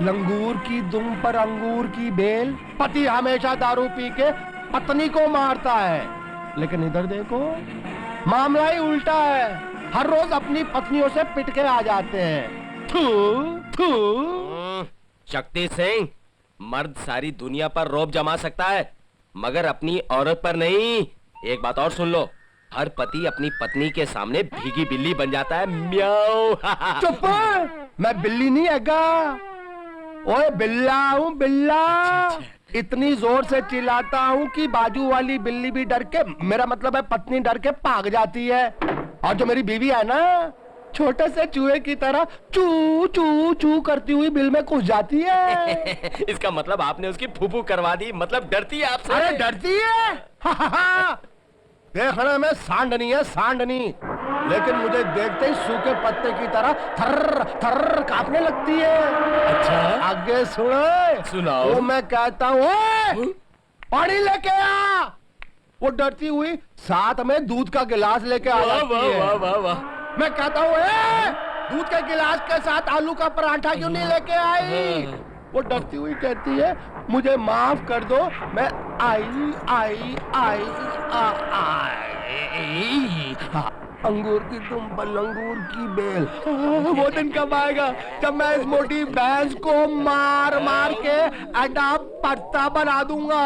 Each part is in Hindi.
लंगूर की दुम पर अंगूर की बेल, पति हमेशा दारू पी के पत्नी को मारता है, लेकिन इधर देखो मामला ही उल्टा है। हर रोज अपनी पत्नियों से पिट के आ जाते हैं। थू थू। शक्ति सिंह, मर्द सारी दुनिया पर रौब जमा सकता है मगर अपनी औरत पर नहीं। एक बात और सुन लो, हर पति अपनी पत्नी के सामने भीगी बिल्ली बन जाता है। म्याऊ। चुप, मैं बिल्ली नहीं हैगा, ओए बिल्ला हूँ बिल्ला। इतनी जोर से चिल्लाता हूँ कि बाजू वाली बिल्ली भी डर के, मेरा मतलब है पत्नी डर के भाग जाती है। और जो मेरी बीवी है ना, छोटे से चूहे की तरह चू चू चू करती हुई बिल में घुस जाती है। इसका मतलब आपने उसकी फूफू करवा दी, मतलब डरती है आपसे। अरे डरती है? देखने में सांडनी है सांडनी, लेकिन मुझे देखते ही सूखे पत्ते की तरह थर्र थर्र कांपने लगती है। अच्छा, आगे सुनो। सुनाओ। वो मैं कहता हूँ पानी लेके आ, वो डरती हुई साथ में दूध का गिलास लेके आ जाती है। वाह वाह वाह। मैं कहता हूँ दूध के गिलास के साथ आलू का पराठा क्यों नहीं लेके आई? वो डरती हुई कहती है मुझे माफ कर दो, मैं आई आई आई आई। अंगूर की तुम पर लंगूर की बेल। वो दिन कब आएगा जब मैं इस मोटी भैंस को मार मार के अंडा पत्ता बना दूंगा।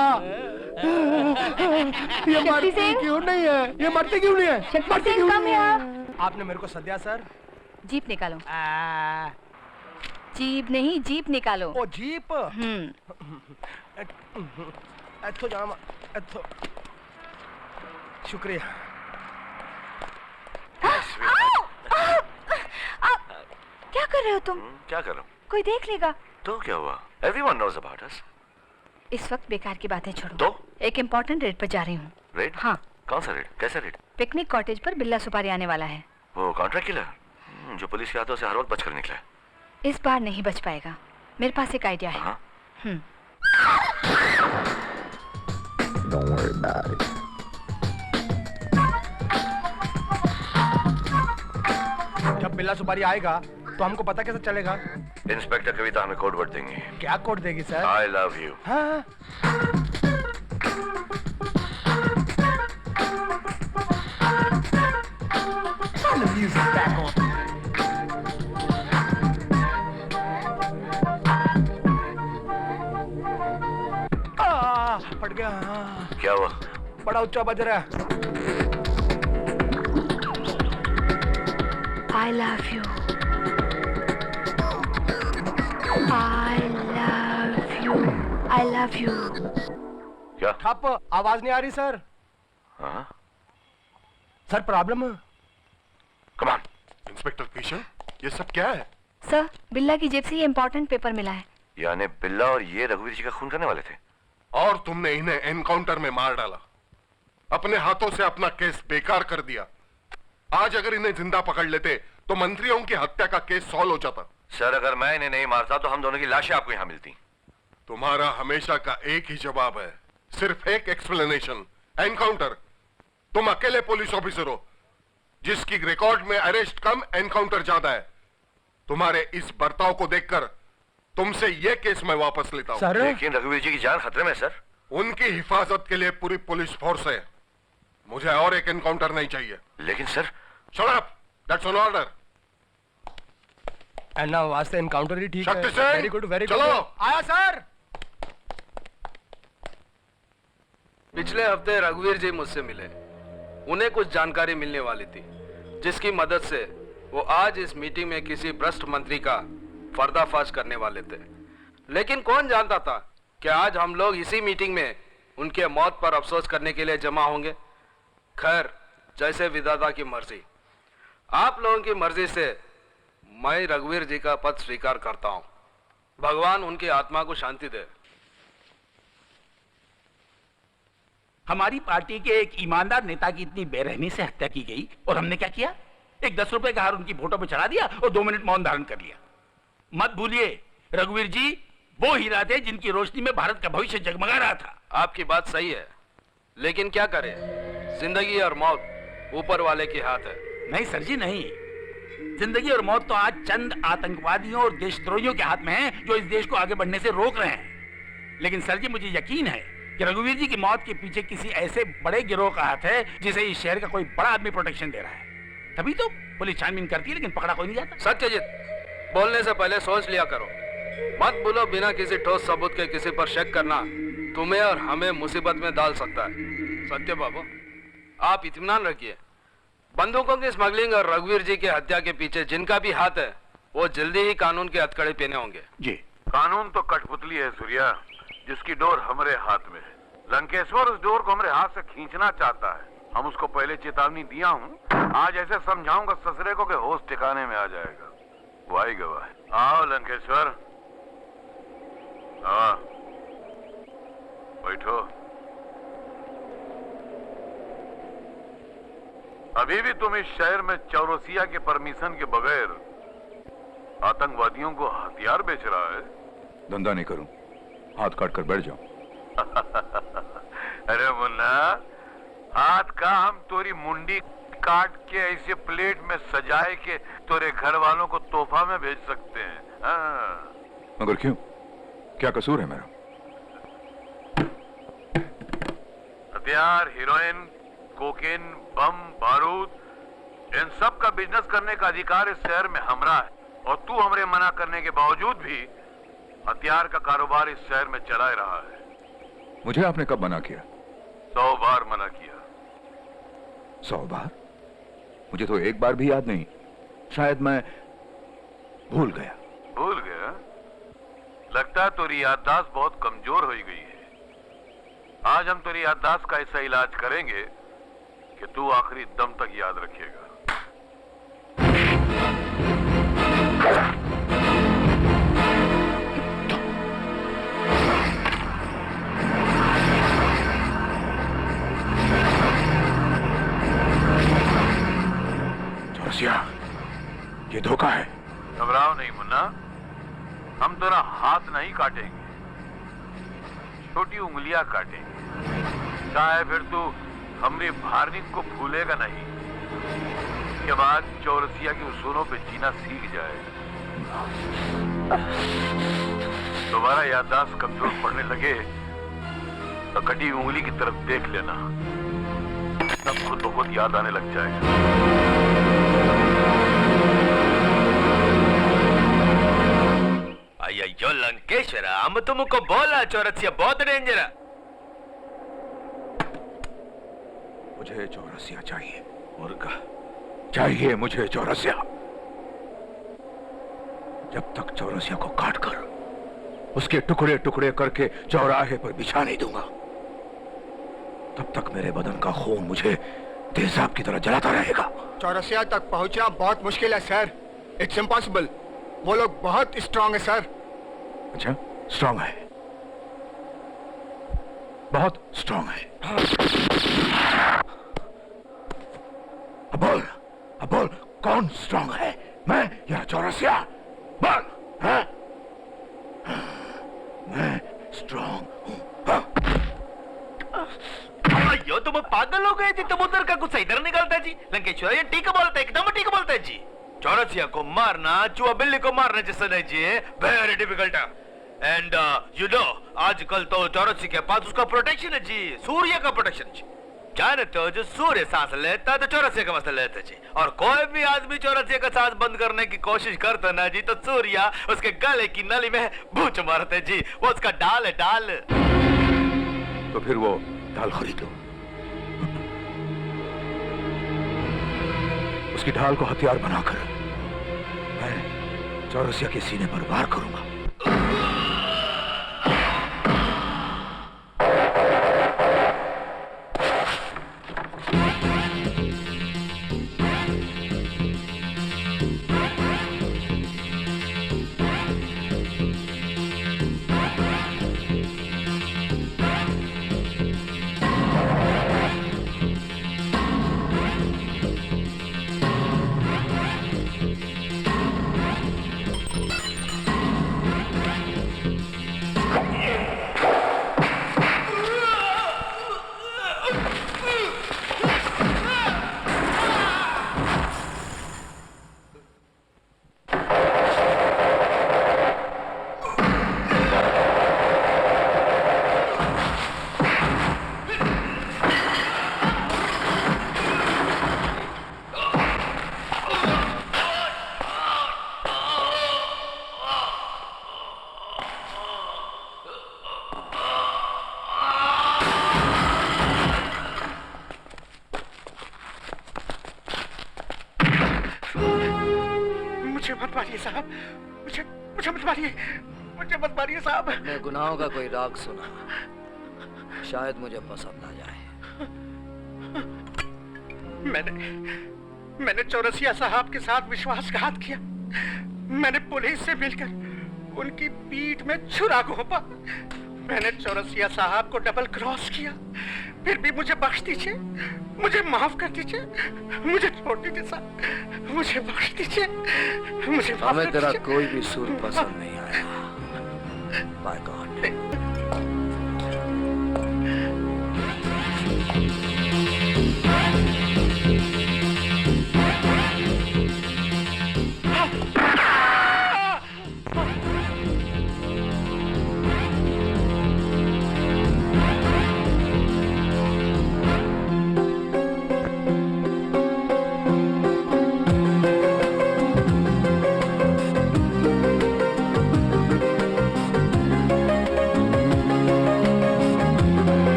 ये मरती क्यों नहीं है? ये मरती क्यों नहीं है? मरती क्यों नहीं है? आपने मेरे को सद्या सर? जीप निकालो। जीप नहीं, जीप निकालो। ओ जीप। एथो जामा, एथो। शुक्रिया। क्या कर रहे हो तुम? क्या कर रहा हूँ? कोई देख लेगा तो क्या हुआ? Everyone knows about us. इस वक्त बेकार की बातें छोड़ो। तो? एक इम्पोर्टेंट रेड पर जा रही हूँ। रेड? हाँ। कौन सा रेड? कैसा रेड? पिकनिक कॉटेज पर बिल्ला सुपारी आने वाला है। वो कॉन्ट्रैक्ट किलर जो पुलिस के हाथों से हर वक्त बचकर निकला है। इस बार नहीं बच पाएगा, मेरे पास एक आइडिया है। Don't worry about it. जब बिल्ला सुपारी आएगा तो हमको पता कैसे चलेगा? इंस्पेक्टर कविता हमें कोड वर्ड देंगी। क्या कोड देगी सर? I love you. हाँ। Turn the music back on. फट गया। क्या हुआ? बड़ा ऊंचा बज रहा है। I love you. I love you. I love you. क्या? ठप, आवाज नहीं आ रही सर। हाँ? सर प्रॉब्लम है। Come on. इंस्पेक्टर फिशर, ये सब क्या है? सर, बिल्ला की जेब से ये इम्पोर्टेंट पेपर मिला है। यानी बिल्ला और ये रघुवीर जी का खून करने वाले थे? और तुमने इन्हें एनकाउंटर में मार डाला, अपने हाथों से अपना केस बेकार कर दिया। आज अगर इन्हें जिंदा पकड़ लेते तो मंत्रियों की हत्या का केस सॉल्व हो जाता। सर, अगर मैं इन्हें नहीं मारता तो हम दोनों की लाशें आपको यहाँ मिलती। तुम्हारा हमेशा का एक ही जवाब है, सिर्फ एक एक्सप्लेनेशन, एनकाउंटर। तुम अकेले पुलिस ऑफिसर हो जिसकी रिकॉर्ड में अरेस्ट कम, एनकाउंटर ज्यादा है। तुम्हारे इस बर्ताव को देखकर तुमसे यह केस मैं वापस लेता हूं। लेकिन रघुवीर जी की जान खतरे में सर। उनकी हिफाजत के लिए पूरी पुलिस फोर्स है। मुझे और एक एनकाउंटर नहीं चाहिए। लेकिन sir. Shut up, that's an order. अन्ना वास्ते एनकाउंटर ही ठीक है। Shakti Singh, very good very good. चलो। आया सर। पिछले हफ्ते रघुवीर जी मुझसे मिले। उन्हें कुछ जानकारी मिलने वाली थी जिसकी मदद से वो आज इस मीटिंग में किसी भ्रष्ट मंत्री का पर्दाफाश करने वाले थे। लेकिन कौन जानता था कि आज हम लोग इसी मीटिंग में उनके मौत पर अफसोस करने के लिए जमा होंगे। खैर, जैसे विधाता की मर्जी। आप लोगों की मर्जी से मैं रघुवीर जी का पद स्वीकार करता हूं। भगवान उनकी आत्मा को शांति दे। हमारी पार्टी के एक ईमानदार नेता की इतनी बेरहमी से हत्या की गई और हमने क्या किया? एक 10 रुपए का हार उनकी फोटो पे चढ़ा दिया और 2 मिनट मौन धारण कर लिया। मत भूलिए, रघुवीर जी वो हीरा थे जिनकी रोशनी में भारत का भविष्य जगमगा रहा था। आपकी बात सही है, लेकिन क्या करें, जिंदगी और मौत ऊपर वाले के हाथ है। नहीं सर जी नहीं, जिंदगी और मौत तो आज चंद आतंकवादियों और देशद्रोहियों के हाथ में है जो इस देश को आगे बढ़ने से रोक रहे हैं। लेकिन सर जी, मुझे यकीन है कि रघुवीर जी की मौत के पीछे किसी ऐसे बड़े गिरोह का हाथ है जिसे इस शहर का कोई बड़ा आदमी प्रोटेक्शन दे रहा है। तभी तो पुलिस छानबीन करती है, लेकिन पकड़ा कोई नहीं जाता। सत्यजीत, बोलने से पहले सोच लिया करो। मत बोलो बिना किसी ठोस सबूत के किसी पर शक करना तुम्हें और हमें मुसीबत में डाल सकता है। सत्य बाबू, आप इत्मीनान रखिए। बंदूकों की स्मगलिंग और रघुवीर जी की हत्या के पीछे जिनका भी हाथ है वो जल्दी ही कानून के हथकड़े पहने होंगे। जी। कानून तो कठपुतली है सूर्या, जिसकी डोर हमारे हाथ में है। लंकेश्वर उस डोर को हमारे हाथ से खींचना चाहता है। हम उसको पहले चेतावनी दिया हूँ, आज ऐसे समझाऊंगा ससुरे को कि होश ठिकाने में आ जाएगा। वाही गवाह। आओ लंकेश्वर, आओ बैठो। अभी भी तुम इस शहर में चौरसिया के परमिशन के बगैर आतंकवादियों को हथियार बेच रहा है? धंधा नहीं करूं, हाथ काट कर बैठ जाऊं। अरे मुन्ना, हाथ का हम तोरी मुंडी काट के ऐसे प्लेट में सजाए के तोरे घर वालों को तोहफा में भेज सकते हैं। हाँ। मगर क्यों, क्या कसूर है मेरा? हथियार, हीरोइन, कोकेन, बम, बारूद, इन सब का बिजनेस करने का अधिकार इस शहर में हमरा है। और तू हमरे मना करने के बावजूद भी हथियार का कारोबार इस शहर में चला रहा है। मुझे आपने कब मना किया? 100 बार मना किया। 100 बार? मुझे तो एक बार भी याद नहीं। शायद मैं भूल गया। भूल गया? लगता है तेरी याददाश्त बहुत कमजोर हो गई है। आज हम तेरी याददाश्त का ऐसा इलाज करेंगे कि तू आखिरी दम तक याद रखेगा। चौरसिया, ये धोखा है। घबराओ नहीं मुन्ना, हम तेरा हाथ नहीं काटेंगे, छोटी उंगलियां काटेंगे। चाहे फिर तू हमरी भारनिक को भूलेगा नहीं। के बाद चौरसिया की उसूलों पे जीना सीख जाएगा। दोबारा याददाश्त कमजोर पड़ने लगे तो कटी उंगली की तरफ देख लेना, तब खुद ब खुद याद आने लग जाएगा। अయ్యో లంకేశ్వర, हम तुमको बोला चौरसिया बहुत डेंजर है। मुझे चौरसिया चाहिए, मुर्गा चाहिए मुझे चौरसिया। जब तक चौरसिया को काटकर उसके टुकड़े टुकड़े करके चौराहे पर बिछा नहीं दूंगा, तब तक मेरे बदन का खून मुझे तेजाब की तरह जलाता रहेगा। चौरसिया तक पहुंचना बहुत मुश्किल है सर। It's impossible. वो लोग बहुत स्ट्रांग है सर। अच्छा, स्ट्रांग है, बहुत स्ट्रांग है। अब बोल कौन स्ट्रांग है, मैं या चौरसिया? बोल। हाँ? मैं स्ट्रांग हूं। अయ్యో तुम पागल हो गए जी, तुम उधर का कुछ इधर निकलता है जी। लंकेश्वर ये ठीक बोलता है, एकदम ठीक बोलता है जी। चौरसिया को मारना चूहा बिल्ली को मारने जैसा नहीं जी, वेरी डिफिकल्ट है। एंड यू नो, आजकल तो चौरसिया के पास उसका प्रोटेक्शन है जी, सूर्य का प्रोटेक्शन जी। जानते हो, जो सूर्य सांस लेता है तो चौरसिया का मसला लेता जी। और कोई भी आदमी चौरसिया का सांस बंद करने की कोशिश करता ना जी, तो सूर्य उसके गले की नली में बूच मारते जी। वो उसका डाल है, डाल। तो फिर वो ढाल खरीद लो, उसकी ढाल को हथियार बनाकर मैं चौरसिया के सीने पर वार करूंगा। मत मारिए साहब, मुझे मुझे मत मारिए, मुझे मत मारिए साहब। अपने गुनाहों का कोई राग सुना, शायद मुझे पसंद आ जाए। मैंने चौरसिया साहब के साथ विश्वासघात किया। मैंने पुलिस से मिलकर उनकी पीठ में छुरा घोंपा। मैंने चौरसिया साहब को डबल क्रॉस किया। फिर भी मुझे बख्श दीजिए, मुझे माफ कर दीजिए, मुझे छोड़ दीजिए साहब, मुझे बख्श दीजिए, मुझे माफ हमें कर तेरा दीजिए। कोई भी सूर पसंद नहीं आया। By God.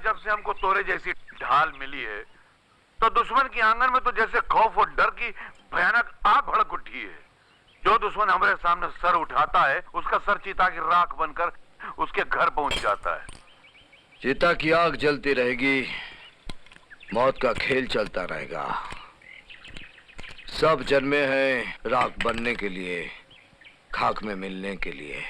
जब से हमको तोरे जैसी ढाल मिली है तो दुश्मन के आंगन में तो जैसे खौफ और डर की भयानक आग भड़क उठी है। जो दुश्मन हमारे सामने सर उठाता है उसका सर चिता की राख बनकर उसके घर पहुंच जाता है। चिता की आग जलती रहेगी, मौत का खेल चलता रहेगा। सब जन्मे हैं राख बनने के लिए, खाक में मिलने के लिए।